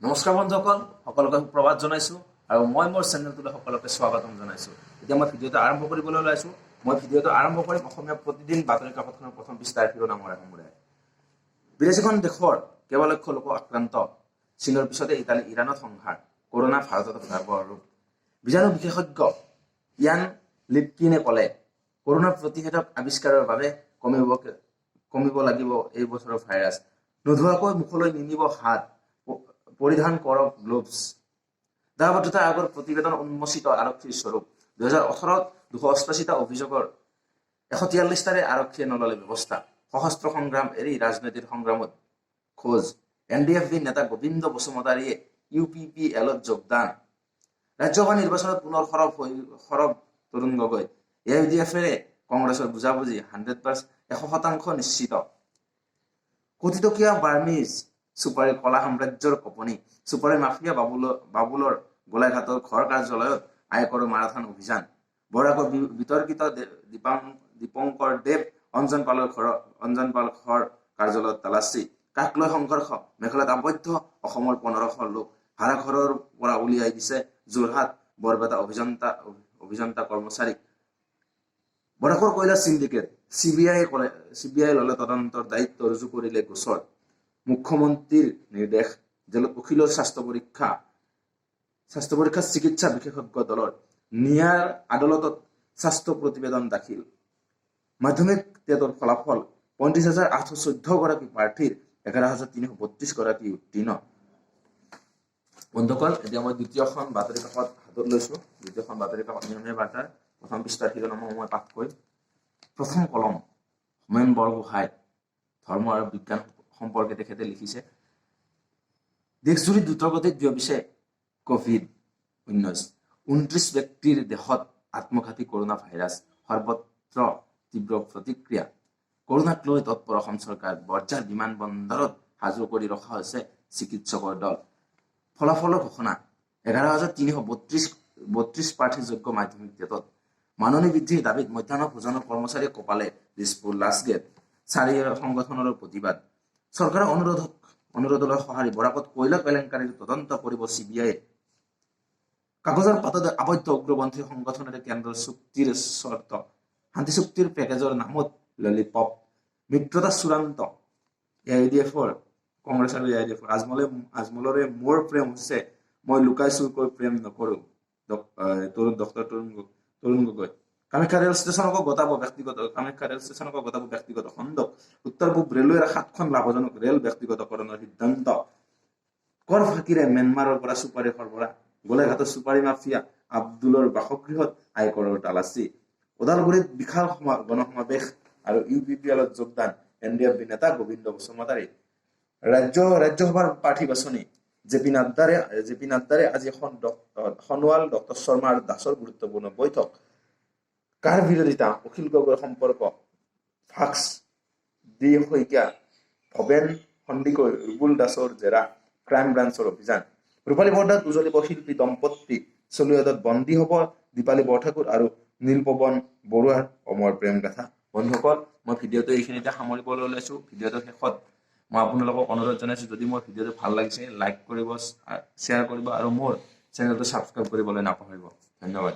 নমস্কাৰ বন্ধুসকল, সকলোকে সুপ্ৰভাত জনাইছোঁ আৰু মই মোৰ চেনেলটোলৈ সকলোকে স্বাগতম জনাইছোঁ। এতিয়া মই ভিডিঅ'টো আৰম্ভ কৰিবলৈ ওলাইছোঁ। মই ভিডিঅ'টো আৰম্ভ কৰিম অসমীয়া প্ৰতিদিন বাতৰি কাকতখনৰ প্ৰথম পৃষ্ঠাৰ শিৰোনামেৰে সামৰি। বিদেশীখন দেশৰ কেইবালক্ষ লোক আক্ৰান্ত, চীনৰ পিছতে ইটালী ইৰাণত সংঘাত, কৰোনা ভাৰতত ভয়াৱহ ৰূপ। বীজাণু বিশেষজ্ঞ ইয়ান লিপকিনে ক'লে, কৰোনাৰ প্ৰতিষেধক আৱিষ্কাৰৰ বাবে কমিব লাগিব এই বছৰৰ ভাইৰাছ। নোধোৱাকৈ মুখলৈ নিনিব হাত, পৰিধান কৰক গ্লোভছ। দায়বদ্ধতা আয়োগৰ প্ৰতিবেদন উন্মোচিত আৰক্ষীৰ স্বৰূপ। 2018-ত 288টা অভিযোগৰ 143টাৰে আৰক্ষীয়ে নললে ব্যৱস্থা। সশস্ত্ৰ সংগ্ৰাম এৰি ৰাজনৈতিক সংগ্ৰামত খোজ। NDFB নেতা গোবিন্দ বসুমতাৰীয়ে UPPLত যোগদান। ৰাজ্যসভা নিৰ্বাচনত পুনৰ সৰব তৰুণ গগৈ। AIDFৰে কংগ্ৰেছৰ বুজাবুজি 100% নিশ্চিত। কোটিটকীয়া বাৰ্মিজ চুপাৰী কলা সাম্ৰাজ্যৰ কঁপনি। চুপাৰী মাফিয়া বাবুলৰ গোলাঘাটৰ ঘৰ কাৰ্যালয়ত আয়কৰৰ মাৰাথান অভিযান। বৰাকৰ বিতৰ্কিত দীপংকৰ দেৱ অঞ্জন পালৰ ঘৰ কাৰ্যালয়ত তালাচী। কাক লৈ সংঘৰ্ষ, মেঘালয়ত আবদ্ধ অসমৰ 1500 লোক। ভাড়াঘৰৰ পৰা উলিয়াই দিছে যোৰহাট বৰপেটা অভিযন্তা কৰ্মচাৰীক। বৰাকৰ কয়লা সিন্ডিকেট, CBI ললে তদন্তৰ দায়িত্ব, ৰুজু কৰিলে গোচৰ। মুখ্যমন্ত্ৰীৰ নিৰ্দেশ, জেলত উকিলৰ স্বাস্থ্য পৰীক্ষা চিকিৎসা বিশেষজ্ঞ দলৰ। নিয়াৰ আদালতত স্বাস্থ্য প্ৰতিবেদন দাখিল। মাধ্যমিক টেটৰ ফলাফল, 35,814 গৰাকী প্ৰাৰ্থীৰ 11,332 গৰাকী উত্তীৰ্ণ। বন্ধুসকল, এতিয়া মই দ্বিতীয়খন বাতৰি কাকত হাতত লৈছো। দ্বিতীয়খন বাতৰি কাকত নিয়মীয়া বাৰ্তাৰ প্ৰথম পৃষ্ঠাৰ শিৰোনামসমূহ মই পাঠ কৰিম। প্ৰথম কলম, হোমেন বৰগোহাঁই, ধৰ্ম আৰু বিজ্ঞান সম্পৰ্কে তেখেতে লিখিছে, দেশজুৰি দ্ৰুতগতিত বিয়পিছে COVID-19। 29 ব্যক্তিৰ দেহত আত্মঘাতী কৰোনা ভাইৰাছ, সৰ্বত্ৰ তীব্ৰ প্ৰতিক্ৰিয়া। কৰোনাক লৈ তৎপৰ অসম চৰকাৰ, বৰঝাৰ বিমানবন্দৰত সাজু কৰি ৰখা হৈছে চিকিৎসকৰ দল। ফলাফলৰ ঘোষণা, 11,332 প্ৰাৰ্থীযোগ্য মাধ্যমিক টেটত। মাননি বৃদ্ধিৰ দাবীত মধ্যাহ্ন ভোজনৰ কৰ্মচাৰীয়ে কপালে দিছপুৰ লাষ্টগেট। 4 সংগঠনৰ প্ৰতিবাদ। চৰকাৰৰ অনুৰোধলৈ সঁহাৰি, বৰাকত কয়লা কেলেংকাৰীৰ তদন্ত কৰিব CBI। কাগজৰ পাতত আবদ্ধ উগ্ৰপন্থী সংগঠনেৰে কেন্দ্ৰৰ চুক্তিৰ চৰ্ত। শান্তি চুক্তিৰ পেকেজৰ নামত ললিপপ। মিত্ৰতা চূড়ান্ত, AIDFৰ কংগ্ৰেছ আৰু AIDFৰ। আজমলৰে মোৰ প্ৰেম হৈছে, মই লুকাই চুৰকৈ প্ৰেম নকৰো, ডক্টৰ তৰুণ গগৈ। কামাখ্যা ৰেল ষ্টেচনকো গতাব ব্যক্তিগত খণ্ডক। উত্তৰ পূব ৰেলৱেৰ 7খন লাভজনক ৰেল ব্যক্তিগতকৰণৰ সিদ্ধান্ত। কৰ ফাঁকিৰে ম্যানমাৰৰ পৰা চুপাৰী সৰবৰাহ। গোলাঘাটৰ চুপাৰী মাফিয়া আব্দুলৰ বাসগৃহত আয়কৰৰ তালাচী। ওদালগুৰিত বিশাল গণসমাৱেশ আৰু UPPLত যোগদান। NDFB নেতা গোবিন্দ বসুমতাৰী। ৰাজ্যসভাৰ প্ৰাৰ্থী বাছনি। জেপি নাড্ডাৰে আজি সোণোৱাল, ডক্টৰ শৰ্মা আৰু দাসৰ গুৰুত্বপূৰ্ণ বৈঠক। কাৰ বিৰোধিতা, অখিল গগৈৰ সম্পৰ্ক, ফাক্স ডি শইকীয়া, ভৱেন সন্দিকৈ, ৰুবুল দাসৰ জেৰা, ক্ৰাইম ব্ৰাঞ্চৰ অভিযান। ৰূপালী বৰ্তাত উজলিব শিল্পী দম্পতি, চলিউডত বন্দী হব দীপালী বৰঠাকুৰ আৰু নীলপৱন বৰুৱাৰ অমৰ প্ৰেম গাথা। বন্ধুসকল, মই ভিডিঅ'টো এইখিনিতে সামৰিবলৈ ওলাইছো। ভিডিঅ'টোৰ শেষত মই আপোনালোকক অনুৰোধ জনাইছো, যদি মোৰ ভিডিঅ'টো ভাল লাগিছে লাইক কৰিব, শ্বেয়াৰ কৰিব আৰু মোৰ চেনেলটো ছাবস্ক্ৰাইব কৰিবলৈ নাপাহৰিব। ধন্যবাদ।